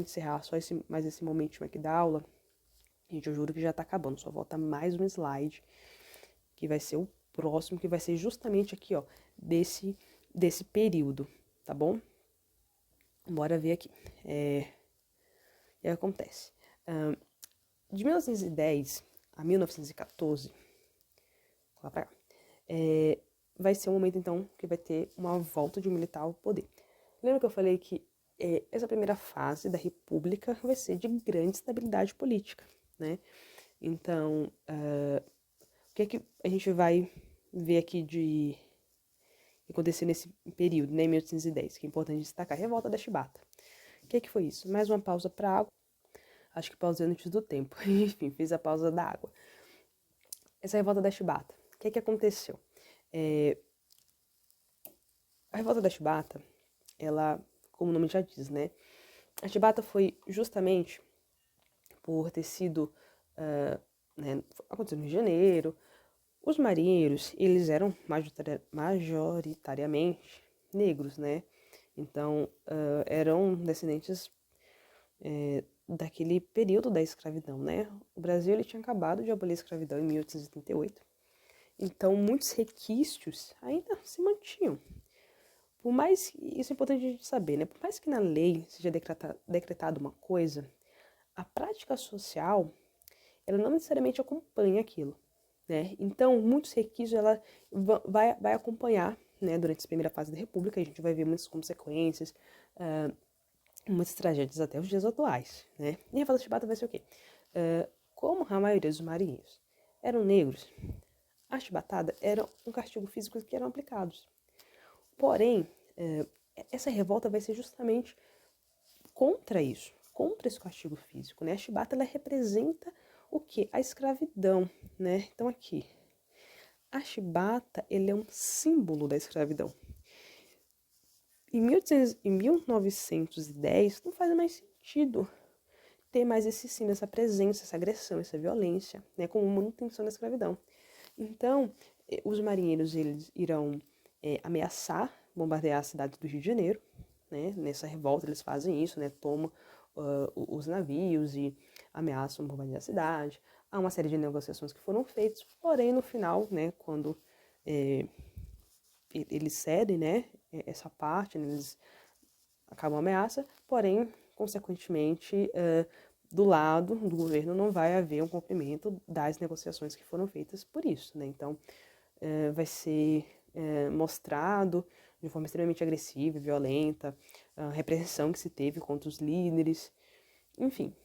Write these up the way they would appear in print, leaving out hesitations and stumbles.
encerrar só mais esse momentinho aqui da aula, gente, eu juro que já tá acabando, só volta mais um slide, que vai ser o próximo, que vai ser justamente aqui, ó, desse período, tá bom? Bora ver aqui. O que acontece? De 1910 a 1914, lá pra cá, vai ser um momento, então, que vai ter uma volta de um militar ao poder. Lembra que eu falei que essa primeira fase da República vai ser de grande estabilidade política, né? Então, o que é que a gente vai ver aqui de acontecer nesse período, né, em 1810, que é importante destacar, a Revolta da Chibata. O que é que foi isso? Mais uma pausa para água. Acho que pausei antes do tempo. Enfim, fiz a pausa da água. Essa Revolta da Chibata. O que é que aconteceu? A Revolta da Chibata, ela, como o nome já diz, né? A Chibata foi justamente por ter sido, né, aconteceu no Rio de Janeiro. Os marinheiros, eles eram majoritariamente negros, né? Então, eram descendentes daquele período da escravidão, né? O Brasil ele tinha acabado de abolir a escravidão em 1888. Então, muitos requisitos ainda se mantinham. Por mais, isso é importante a gente saber, né? Por mais que na lei seja decretado uma coisa, a prática social, ela não necessariamente acompanha aquilo, né? Então, muitos requisitos ela vai acompanhar, né? Durante essa primeira fase da República, a gente vai ver muitas consequências, muitas tragédias até os dias atuais, né? E a Revolta de Chibata vai ser o quê? Como a maioria dos marinheiros eram negros, a chibatada era um castigo físico que eram aplicados. Porém, essa revolta vai ser justamente contra isso, contra esse castigo físico, né? A chibata, ela representa o quê? A escravidão, né? Então aqui, a chibata, ele é um símbolo da escravidão. Em 1910, não faz mais sentido ter mais esse símbolo, essa presença, essa agressão, essa violência, né? Como manutenção da escravidão. Então, os marinheiros, eles irão ameaçar bombardear a cidade do Rio de Janeiro, né? Nessa revolta eles fazem isso, né? Tomam os navios e ameaçam bombardear a cidade. Há uma série de negociações que foram feitas, porém no final, né? Quando eles cedem, né? Essa parte, né, eles acabam a ameaça, porém, consequentemente, do lado do governo não vai haver um cumprimento das negociações que foram feitas por isso, né? Então, vai ser mostrado de forma extremamente agressiva e violenta, a repressão que se teve contra os líderes, enfim.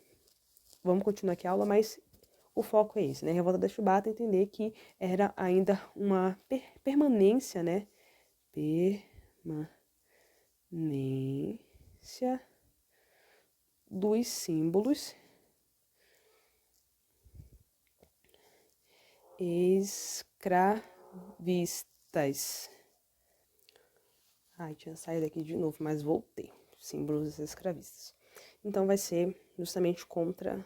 Vamos continuar aqui a aula, mas o foco é esse, né? Revolta da Chibata, entender que era ainda uma permanência, né? Permanência dos símbolos escravistas. Ai, tinha saído aqui de novo, mas voltei. Símbolos escravistas. Então vai ser justamente contra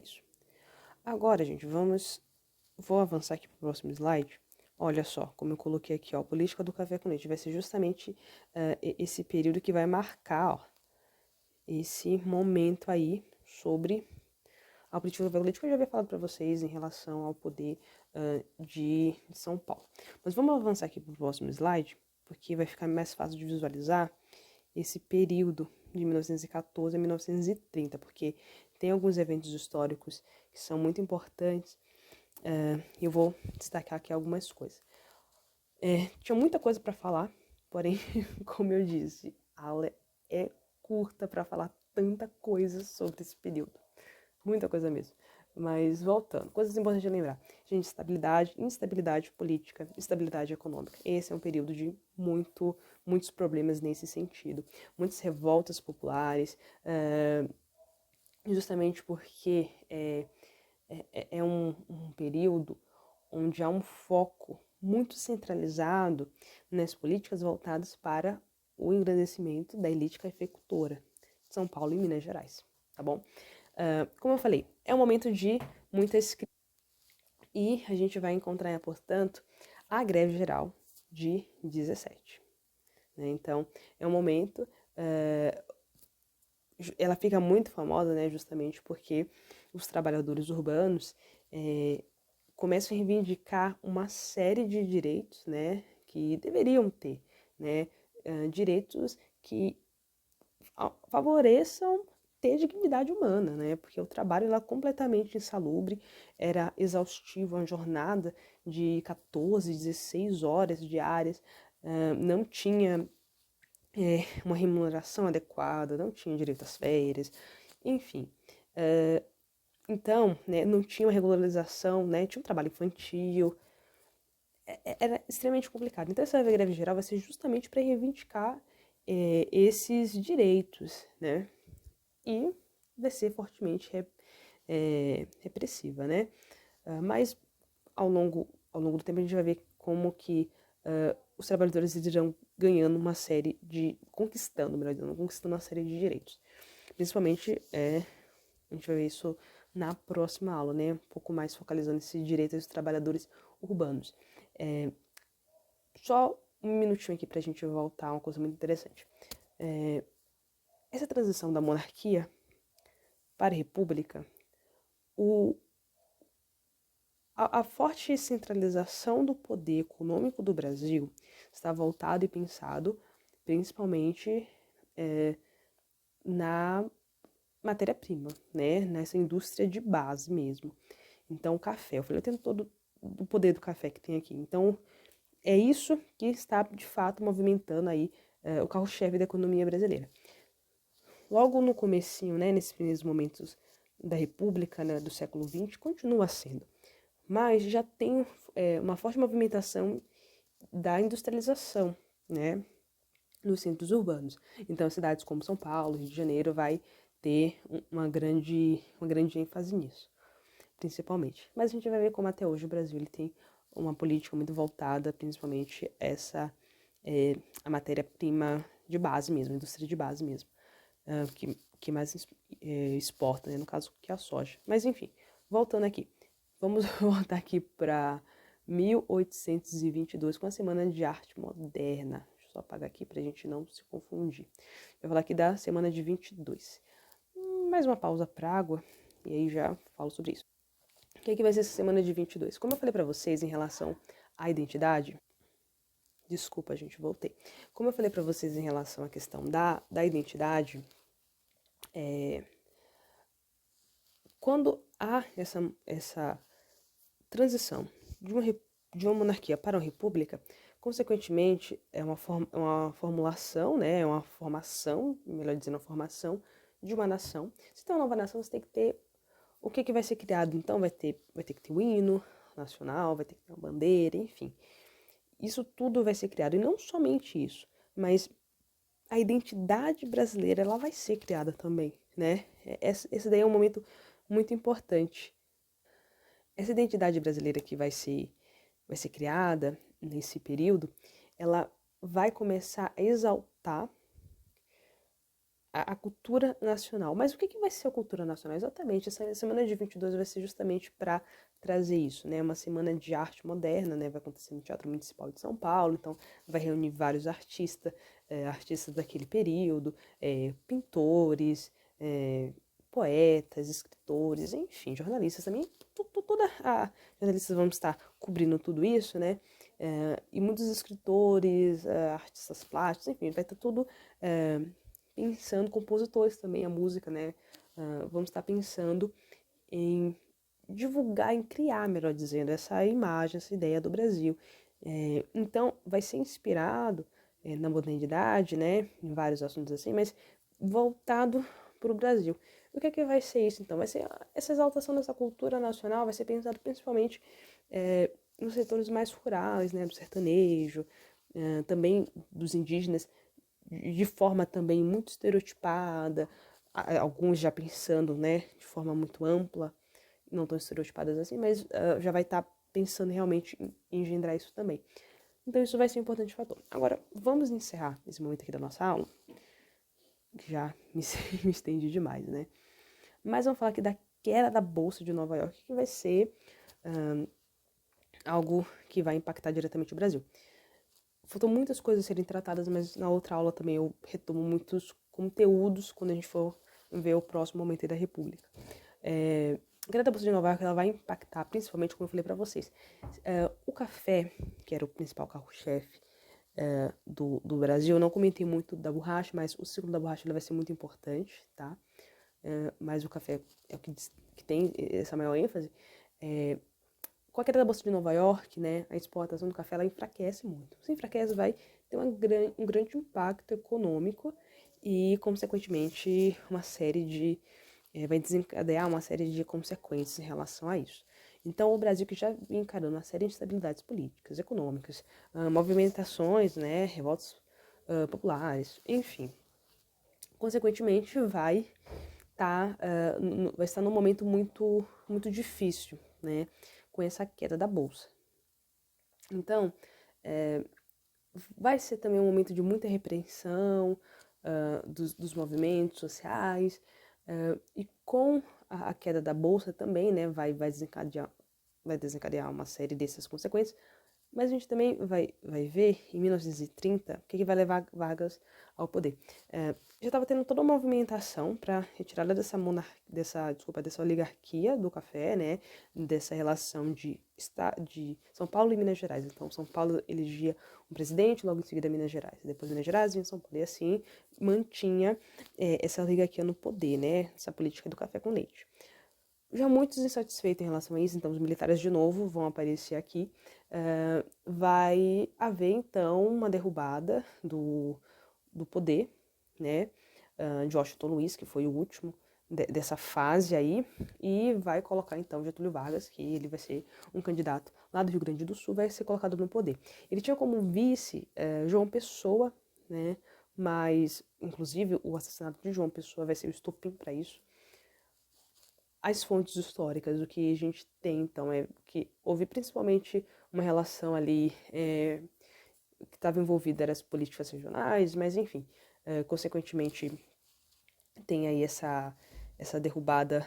isso. Agora, gente, vou avançar aqui para o próximo slide. Olha só, como eu coloquei aqui, ó, a política do café com leite vai ser justamente esse período que vai marcar, ó, esse momento aí sobre a política do café com leite que eu já havia falado para vocês em relação ao poder de São Paulo. Mas vamos avançar aqui para o próximo slide, porque vai ficar mais fácil de visualizar esse período de 1914 a 1930, porque tem alguns eventos históricos que são muito importantes. Eu vou destacar aqui algumas coisas. Tinha muita coisa para falar, porém, como eu disse, a aula é curta para falar tanta coisa sobre esse período. Muita coisa mesmo. Mas voltando, coisas importantes de lembrar. Gente, estabilidade, instabilidade política, estabilidade econômica. Esse é um período de muitos problemas nesse sentido. Muitas revoltas populares, justamente porque é um período onde há um foco muito centralizado nas políticas voltadas para o engrandecimento da elite cafeicultora de São Paulo e Minas Gerais, tá bom? Como eu falei, é um momento de muita escrita e a gente vai encontrar, portanto, a greve geral de 17. Né? Então, é um momento ela fica muito famosa, né, justamente porque os trabalhadores urbanos começam a reivindicar uma série de direitos, né, que deveriam ter, né, direitos que favoreçam ter dignidade humana, né, porque o trabalho era completamente insalubre, era exaustivo, uma jornada de 14, 16 horas diárias, não tinha uma remuneração adequada, não tinha direito às férias, enfim. Então, né, não tinha uma regularização, né, tinha um trabalho infantil, era extremamente complicado. Então, essa greve geral vai ser justamente para reivindicar esses direitos, né, e vai ser fortemente repressiva, né. Mas ao longo do tempo a gente vai ver como que os trabalhadores irão ganhando uma série de, conquistando, melhor dizendo, conquistando uma série de direitos. Principalmente, a gente vai ver isso na próxima aula, né? Um pouco mais focalizando esse direito dos trabalhadores urbanos. Só um minutinho aqui pra gente voltar a uma coisa muito interessante. Essa transição da monarquia para a república, a forte centralização do poder econômico do Brasil está voltado e pensado principalmente na matéria-prima, né? Nessa indústria de base mesmo. Então, o café, eu falei, eu tenho todo o poder do café que tem aqui. Então, é isso que está, de fato, movimentando aí o carro-chefe da economia brasileira. Logo no comecinho, né, nesses primeiros momentos da República, né, do século XX, continua sendo. Mas já tem uma forte movimentação da industrialização, né, nos centros urbanos. Então, cidades como São Paulo, Rio de Janeiro, vai ter uma grande ênfase nisso, principalmente. Mas a gente vai ver como até hoje o Brasil ele tem uma política muito voltada, principalmente a matéria-prima de base mesmo, a indústria de base mesmo, que mais exporta, né, no caso, que é a soja. Mas enfim, voltando aqui, vamos voltar aqui para 1822, com a Semana de Arte Moderna. Deixa eu só apagar aqui para a gente não se confundir. Eu vou falar aqui da Semana de 22. Mais uma pausa para água, e aí já falo sobre isso. O que vai ser essa Semana de 22? Como eu falei para vocês em relação à identidade, desculpa, gente, voltei. Como eu falei para vocês em relação à questão da identidade, quando há essa transição de uma monarquia para uma república, consequentemente, é uma formulação, né, é uma formação, melhor dizendo, uma formação de uma nação. Se tem uma nova nação, você tem que ter o que vai ser criado. Então, vai ter que ter o hino nacional, vai ter que ter uma bandeira, enfim. Isso tudo vai ser criado. E não somente isso, mas a identidade brasileira, ela vai ser criada também, né? Esse daí é um momento muito importante. Essa identidade brasileira que vai ser criada nesse período, ela vai começar a exaltar a cultura nacional. Mas o que vai ser a cultura nacional? Exatamente, essa semana de 22 vai ser justamente para trazer isso, né? Uma semana de arte moderna, né? Vai acontecer no Teatro Municipal de São Paulo, então vai reunir vários artistas daquele período, pintores, poetas, escritores, enfim, jornalistas também, jornalistas vão estar cobrindo tudo isso, né? E muitos escritores, artistas plásticos, enfim, vai estar tudo pensando, compositores também, a música, né? Vamos estar pensando em divulgar, em criar, melhor dizendo, essa imagem, essa ideia do Brasil. Então, vai ser inspirado na modernidade, né? Em vários assuntos assim, mas voltado para o Brasil. O que vai ser isso, então? Vai ser essa exaltação dessa cultura nacional, vai ser pensado principalmente nos setores mais rurais, né? Do sertanejo, também dos indígenas, de forma também muito estereotipada, alguns já pensando, né, de forma muito ampla, não tão estereotipadas assim, mas já vai estar pensando realmente em engendrar isso também. Então isso vai ser um importante fator. Agora, vamos encerrar esse momento aqui da nossa aula, que já me estendi demais, né? Mas vamos falar aqui da queda da Bolsa de Nova York, que vai ser algo que vai impactar diretamente o Brasil. Faltam muitas coisas a serem tratadas, mas na outra aula também eu retomo muitos conteúdos quando a gente for ver o próximo momento aí da República. A queda da Bolsa de Nova York, ela vai impactar, principalmente, como eu falei para vocês, o café, que era o principal carro-chefe do Brasil. Eu não comentei muito da borracha, mas o ciclo da borracha ele vai ser muito importante, tá? Mas o café é o que tem essa maior ênfase. Com a queda da Bolsa de Nova York, né, a exportação do café ela enfraquece muito. Se enfraquece, vai ter um grande impacto econômico e, consequentemente, vai desencadear uma série de consequências em relação a isso. Então, o Brasil que já vem encarando uma série de instabilidades políticas, econômicas, movimentações, né, revoltas populares, enfim. Consequentemente, vai estar num momento muito, muito difícil, né, com essa queda da bolsa. Então, vai ser também um momento de muita repreensão dos movimentos sociais, e com a queda da bolsa também, né, vai desencadear uma série dessas consequências. Mas a gente também vai ver, em 1930, o que vai levar Vargas ao poder. Já estava tendo toda uma movimentação para retirada dessa oligarquia do café, né? Dessa relação de São Paulo e Minas Gerais. Então, São Paulo elegia um presidente, logo em seguida Minas Gerais. Depois Minas Gerais vinha São Paulo. E assim mantinha essa oligarquia no poder, né? Essa política do café com leite. Já muitos insatisfeitos em relação a isso, então os militares de novo vão aparecer aqui. Vai haver então uma derrubada do poder, né, de Washington Luiz, que foi o último dessa fase aí, e vai colocar então Getúlio Vargas, que ele vai ser um candidato lá do Rio Grande do Sul, vai ser colocado no poder. Ele tinha como vice João Pessoa, né, mas inclusive o assassinato de João Pessoa vai ser o estopim para isso. As fontes históricas, o que a gente tem, então, é que houve principalmente uma relação ali que estava envolvida as políticas regionais, mas enfim, consequentemente tem aí essa derrubada,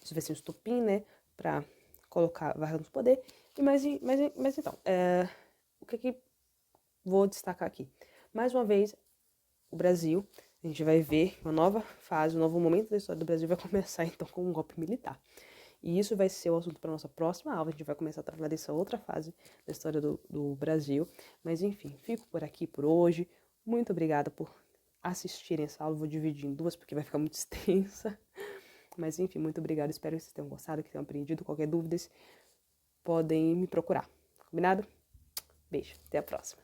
isso vai ser um estopim, né, para colocar Vargas no poder. Mas então, o que vou destacar aqui? Mais uma vez, o Brasil, a gente vai ver uma nova fase, um novo momento da história do Brasil vai começar então com um golpe militar. E isso vai ser o assunto para a nossa próxima aula. A gente vai começar a tratar dessa outra fase da história do Brasil. Mas enfim, fico por aqui por hoje. Muito obrigada por assistirem essa aula. Vou dividir em duas porque vai ficar muito extensa. Mas enfim, muito obrigada. Espero que vocês tenham gostado, que tenham aprendido. Qualquer dúvida, podem me procurar. Combinado? Beijo. Até a próxima.